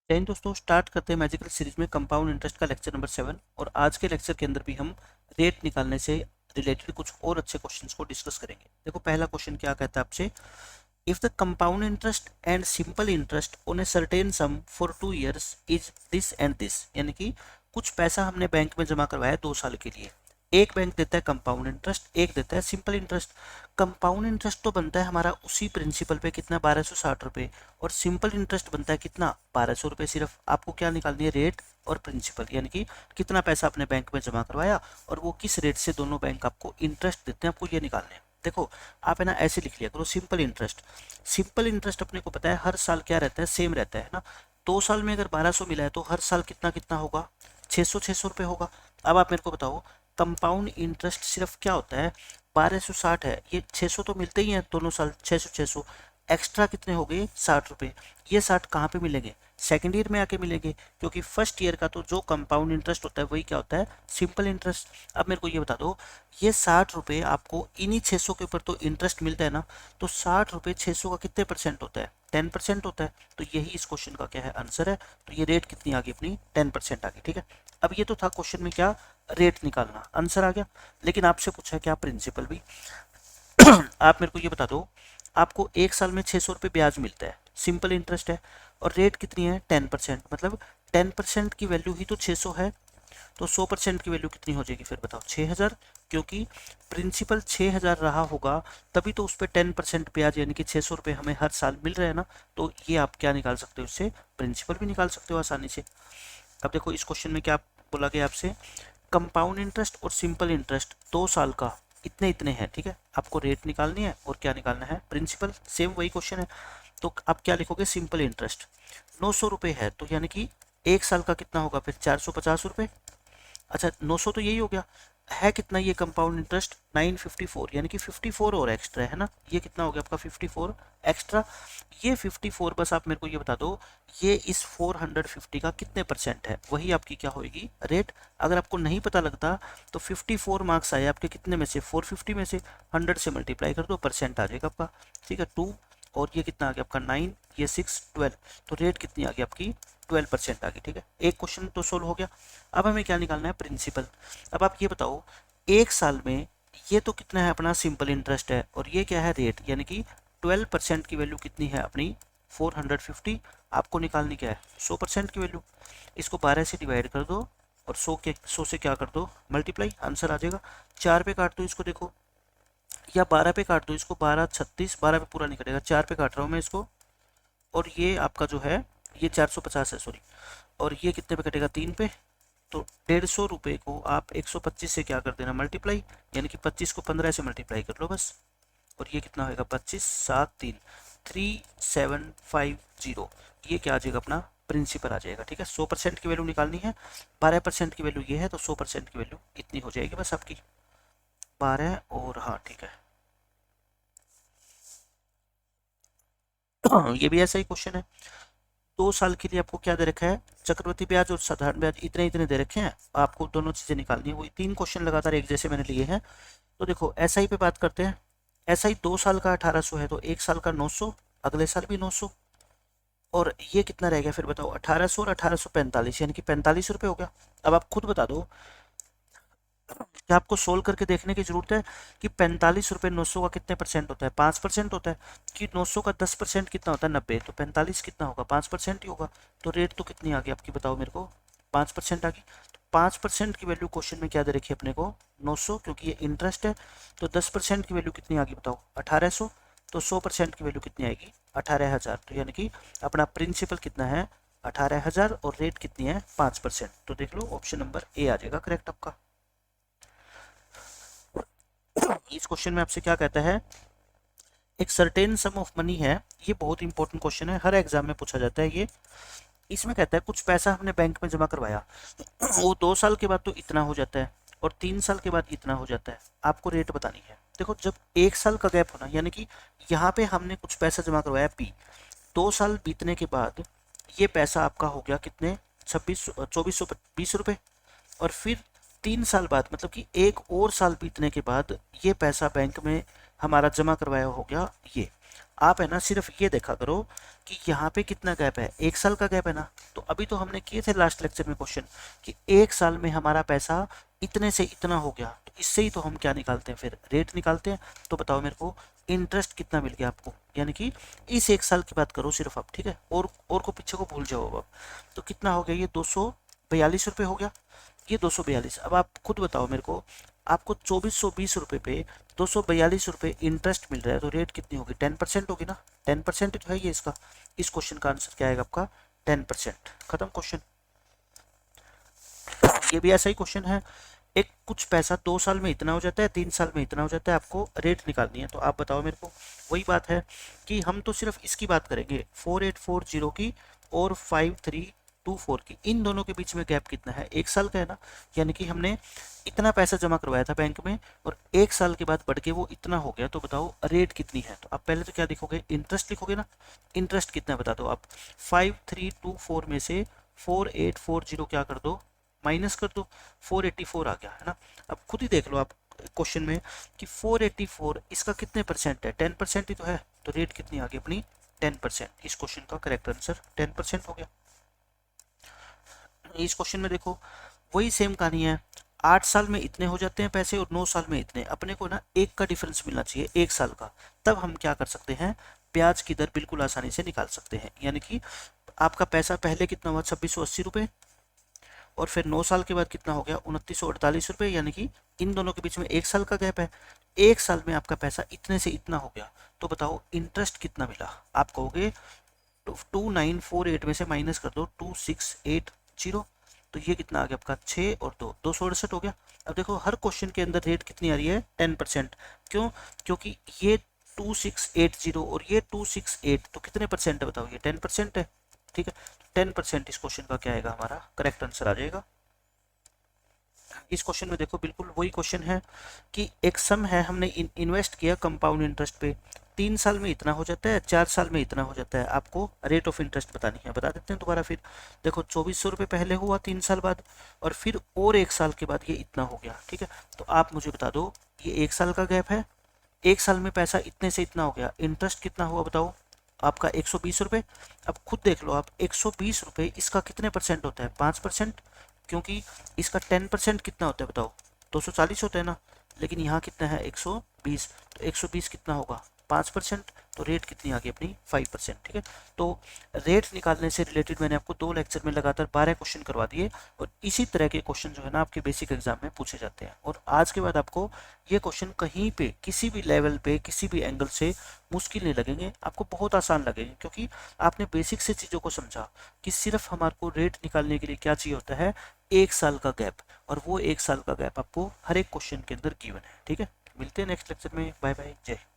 Then दोस्तों start करते हैं मैजिकल सीरीज में कंपाउंड इंटरेस्ट का लेक्चर नंबर 7। और आज के लेक्चर के अंदर भी हम रेट निकालने से रिलेटेड कुछ और अच्छे क्वेश्चंस को डिस्कस करेंगे। देखो पहला क्वेश्चन क्या कहता है आपसे, if the compound interest and simple interest on a certain some for 2 years is this and this, यानी कि कुछ पैसा हमने बैंक में जमा करवाया 2 साल के लिए। एक बैंक देता है कंपाउंड इंटरेस्ट, एक देता है सिंपल इंटरेस्ट। कंपाउंड इंटरेस्ट तो बनता है हमारा उसी प्रिंसिपल पे कितना 1260 रुपये, और सिंपल इंटरेस्ट बनता है कितना 1200 रुपये। सिर्फ आपको क्या निकालनी है, रेट और प्रिंसिपल, यानी कि कितना पैसा अपने बैंक में जमा करवाया और वो किस रेट से दोनों बैंक आपको इंटरेस्ट देते हैं, आपको ये निकालने हैं। देखो आप है ना ऐसे लिख लिया करो, सिंपल इंटरेस्ट। सिंपल इंटरेस्ट अपने को पता है हर साल क्या रहता है, सेम रहता है ना। 2 साल में अगर 1200 मिला है तो हर साल कितना कितना होगा, 600 रुपये होगा। अब आप मेरे को बताओ कंपाउंड इंटरेस्ट सिर्फ क्या होता है, 1260 है, ये 600 तो मिलते ही हैं दोनों साल, 600 एक्स्ट्रा कितने हो गए 60 रुपये। ये 60 कहाँ पे मिलेंगे, सेकेंड ईयर में आके मिलेंगे, क्योंकि फर्स्ट ईयर का तो जो कंपाउंड इंटरेस्ट होता है वही क्या होता है, सिंपल इंटरेस्ट। अब मेरे को ये बता दो, ये 60 रुपये आपको इन्हीं 600 के ऊपर तो इंटरेस्ट मिलता है ना, तो 60 रुपये 600 का कितने परसेंट होता है, 10% होता है। तो यही इस क्वेश्चन का क्या है, आंसर है। तो ये रेट कितनी आ गई अपनी, 10% आ गई, ठीक है। अब ये तो था क्वेश्चन में क्या, रेट निकालना, आंसर आ गया। लेकिन आपसे पूछा क्या, प्रिंसिपल भी। आप मेरे को ये बता दो, आपको 1 साल में 600 रुपये ब्याज मिलता है, सिंपल इंटरेस्ट है, और रेट कितनी है 10%, मतलब 10% की वैल्यू ही तो 600 है। तो 100% की वैल्यू कितनी हो जाएगी फिर बताओ, 6000। क्योंकि प्रिंसिपल 6000 रहा होगा तभी तो उस पर 10% ब्याज यानी कि 600 रुपये हमें हर साल मिल रहे हैं ना। तो ये आप क्या निकाल सकते हो, इससे प्रिंसिपल भी निकाल सकते हो आसानी से। अब देखो इस क्वेश्चन में क्या बोला गया आपसे, कंपाउंड इंटरेस्ट और सिंपल इंटरेस्ट 2 साल का इतने इतने हैं, ठीक है। आपको रेट निकालनी है और क्या निकालना है, प्रिंसिपल, सेम वही क्वेश्चन है। तो आप क्या लिखोगे, सिंपल इंटरेस्ट 900 रुपये है, तो यानी कि 1 साल का कितना होगा फिर 450 रुपये। अच्छा 900 तो यही हो गया, है कितना ये कंपाउंड इंटरेस्ट 954, यानी कि 54 और एक्स्ट्रा है ना। ये कितना हो गया आपका 54 एक्स्ट्रा। ये 54 बस आप मेरे को ये बता दो, ये इस 450 का कितने परसेंट है, वही आपकी क्या होगी, रेट। अगर आपको नहीं पता लगता तो 54 मार्क्स आए आपके कितने में से, 450 में से 100 से मल्टीप्लाई कर दो, परसेंट आ जाएगा आपका, ठीक है। 2 और ये कितना आ गया आपका 9, ये 6, 12, तो रेट कितनी आ गई आपकी 12% आ गई, ठीक है। एक क्वेश्चन तो सोल्व हो गया। अब हमें क्या निकालना है, प्रिंसिपल। अब आप ये बताओ 1 साल में ये तो कितना है अपना सिंपल इंटरेस्ट है, और ये क्या है रेट, यानी कि 12% की वैल्यू कितनी है अपनी 450। आपको निकालनी क्या है 100% की वैल्यू। इसको 12 से डिवाइड कर दो और 100 से क्या कर दो, मल्टीप्लाई, आंसर आ जाएगा। 4 पे काट दो इसको, देखो, या 12 पे काट दो इसको, 12 36, 12 पे पूरा नहीं कटेगा, 4 पे काट रहा हूँ मैं इसको। और ये आपका जो है ये 450 है, सॉरी, और ये कितने पे कटेगा 3 पे। तो 150 रुपये को आप 125 से क्या कर देना, मल्टीप्लाई, यानी कि 25 को 15 से मल्टीप्लाई कर लो बस। और ये कितना होगा 25 7 3 3750, ये क्या आ जाएगा अपना प्रिंसिपल आ जाएगा, ठीक है। 100% की वैल्यू निकालनी है, 12% की वैल्यू ये है, तो 100% की वैल्यू इतनी हो जाएगी बस आपकी 12, और हाँ ठीक है। ये भी ऐसा ही क्वेश्चन है। 2 साल के लिए आपको क्या दे रखा है, चक्रवृद्धि ब्याज और साधारण ब्याज इतने इतने दे रखे हैं, आपको दोनों चीजें निकालनी है। वही 3 क्वेश्चन लगातार एक जैसे मैंने लिए हैं। तो देखो एसआई पे बात करते हैं। एसआई 2 साल का 1800 है, तो 1 साल का 900, अगले साल भी 900, और ये कितना रह गया फिर बताओ 1800 और 1845, यानी कि 45 रुपये हो गया। अब आप खुद बता दो, क्या आपको सोल्व करके देखने की जरूरत है कि 45 रुपये 900 का कितने परसेंट होता है, 5% होता है, कि 900 का 10% कितना होता है 90, तो 45 कितना होगा 5% ही होगा। तो रेट तो कितनी आ गई आपकी बताओ मेरे को, 5% आ गई। तो 5% की वैल्यू क्वेश्चन में क्या दे रखी है अपने को 900, क्योंकि ये इंटरेस्ट है। तो 10% की वैल्यू कितनी आ गई बताओ 1800। तो 100% की वैल्यू कितनी आएगी 18,000। तो यानी कि अपना प्रिंसिपल कितना है 18,000, और रेट कितनी है 5%। तो देख लो ऑप्शन नंबर ए आ जाएगा करेक्ट आपका। इस क्वेश्चन में आपसे क्या कहता है, एक सर्टेन सम ऑफ मनी है, ये बहुत इंपॉर्टेंट क्वेश्चन है, हर एग्जाम में पूछा जाता है ये। इसमें कहता है कुछ पैसा हमने बैंक में जमा करवाया, वो 2 साल के बाद तो इतना हो जाता है, और 3 साल के बाद इतना हो जाता है। आपको रेट बतानी है। देखो जब 1 साल का गैप होना, यानी कि यहाँ पे हमने कुछ पैसा जमा करवाया पी, 2 साल बीतने के बाद ये पैसा आपका हो गया कितने 2420 रुपये, और फिर 3 साल बाद मतलब कि एक और साल बीतने के बाद ये पैसा बैंक में हमारा जमा करवाया हो गया ये। आप है ना सिर्फ ये देखा करो कि यहाँ पे कितना गैप है, 1 साल का गैप है ना। तो अभी तो हमने किए थे लास्ट लेक्चर में क्वेश्चन कि 1 साल में हमारा पैसा इतने से इतना हो गया, तो इससे ही तो हम क्या निकालते हैं, फिर रेट निकालते हैं। तो बताओ मेरे को इंटरेस्ट कितना मिल गया आपको, यानी कि इस 1 साल की बात करो सिर्फ आप, ठीक है, और को पीछे को भूल जाओ अब। तो कितना हो गया, ये 242 रुपये हो गया, ये 242। अब आप खुद बताओ मेरे को, आपको 2420 रुपये पे 242 रुपये इंटरेस्ट मिल रहा है, तो रेट कितनी होगी, 10% होगी ना। 10% तो है ये इसका। इस क्वेश्चन का आंसर क्या आएगा आपका, 10%। खत्म क्वेश्चन। ये भी ऐसा ही क्वेश्चन है, एक कुछ पैसा 2 साल में इतना हो जाता है, 3 साल में इतना हो जाता है, आपको रेट निकालनी है। तो आप बताओ मेरे को, वही बात है कि हम तो सिर्फ इसकी बात करेंगे 4840 की और 5324 की, इन दोनों के बीच में गैप कितना है, 1 साल का है ना। यानी कि हमने इतना पैसा जमा करवाया था बैंक में और 1 साल के बाद बढ़ के वो इतना हो गया, तो बताओ रेट कितनी है। तो आप पहले तो क्या लिखोगे, इंटरेस्ट लिखोगे ना। इंटरेस्ट कितना है बता दो आप, 5324 में से 4840 क्या कर दो, माइनस कर दो, 484 आ गया है ना। अब खुद ही देख लो आप क्वेश्चन में कि 484 इसका कितने परसेंट है, 10% ही तो है। तो रेट कितनी आ गई अपनी, 10%। इस क्वेश्चन का करेक्ट आंसर 10% हो गया। इस क्वेश्चन में देखो वही सेम कहानी है, 8 साल में इतने हो जाते हैं पैसे और 9 साल में इतने। अपने को ना एक का डिफरेंस मिलना चाहिए, 1 साल का, तब हम क्या कर सकते हैं, ब्याज की दर बिल्कुल आसानी से निकाल सकते हैं। यानी कि आपका पैसा पहले कितना हुआ, 2680 रुपये, और फिर 9 साल के बाद कितना हो गया, 2948 रुपये। यानी कि इन दोनों के बीच में 1 साल का गैप है, 1 साल में आपका पैसा इतने से इतना हो गया। तो बताओ इंटरेस्ट कितना मिला। आप कहोगे 2948 में से माइनस कर दो 2680, तो ये कितना आ गया आपका, 6 और 2 268 हो गया। अब देखो हर क्वेश्चन के अंदर रेट कितनी आ रही है, 10%। क्यों, क्योंकि ये 2680 और ये 268, तो कितने परसेंट है बताओ, ये 10% है, ठीक है। 10% इस क्वेश्चन का क्या आएगा, हमारा करेक्ट आंसर आ जाएगा। इस क्वेश्चन में देखो बिल्कुल वही क्वेश्चन है कि एक सम है, हमने इन्वेस्ट किया कंपाउंड इंटरेस्ट पे, 3 साल में इतना हो जाता है, 4 साल में इतना हो जाता है। आपको रेट ऑफ इंटरेस्ट बतानी है, बता देते हैं दोबारा फिर। देखो 2400 रुपये पहले हुआ 3 साल बाद, और फिर और 1 साल के बाद ये इतना हो गया, ठीक है। तो आप मुझे बता दो, ये 1 साल का गैप है, 1 साल में पैसा इतने से इतना हो गया, इंटरेस्ट कितना हुआ बताओ आपका, 120 रुपये। अब खुद देख लो आप, 120 रुपये इसका कितने परसेंट होता है, 5%। क्योंकि इसका 10% कितना होता है बताओ, 240 होता है ना, लेकिन यहाँ कितना है 120, तो 120 कितना होगा, 5%। तो रेट कितनी आ गई अपनी, 5%, ठीक है। तो रेट निकालने से रिलेटेड मैंने आपको 2 लेक्चर में लगातार 12 क्वेश्चन करवा दिए, और इसी तरह के क्वेश्चन जो है ना आपके बेसिक एग्जाम में पूछे जाते हैं। और आज के बाद आपको ये क्वेश्चन कहीं पे किसी भी लेवल पे किसी भी एंगल से मुश्किल नहीं लगेंगे, आपको बहुत आसान लगेंगे, क्योंकि आपने बेसिक से चीज़ों को समझा कि सिर्फ हमारे को रेट निकालने के लिए क्या चाहिए होता है, 1 साल का गैप, और वो 1 साल का गैप आपको हर एक क्वेश्चन के अंदर गिवन है, ठीक है। मिलते हैं नेक्स्ट लेक्चर में, बाय बाय, जय हिंद।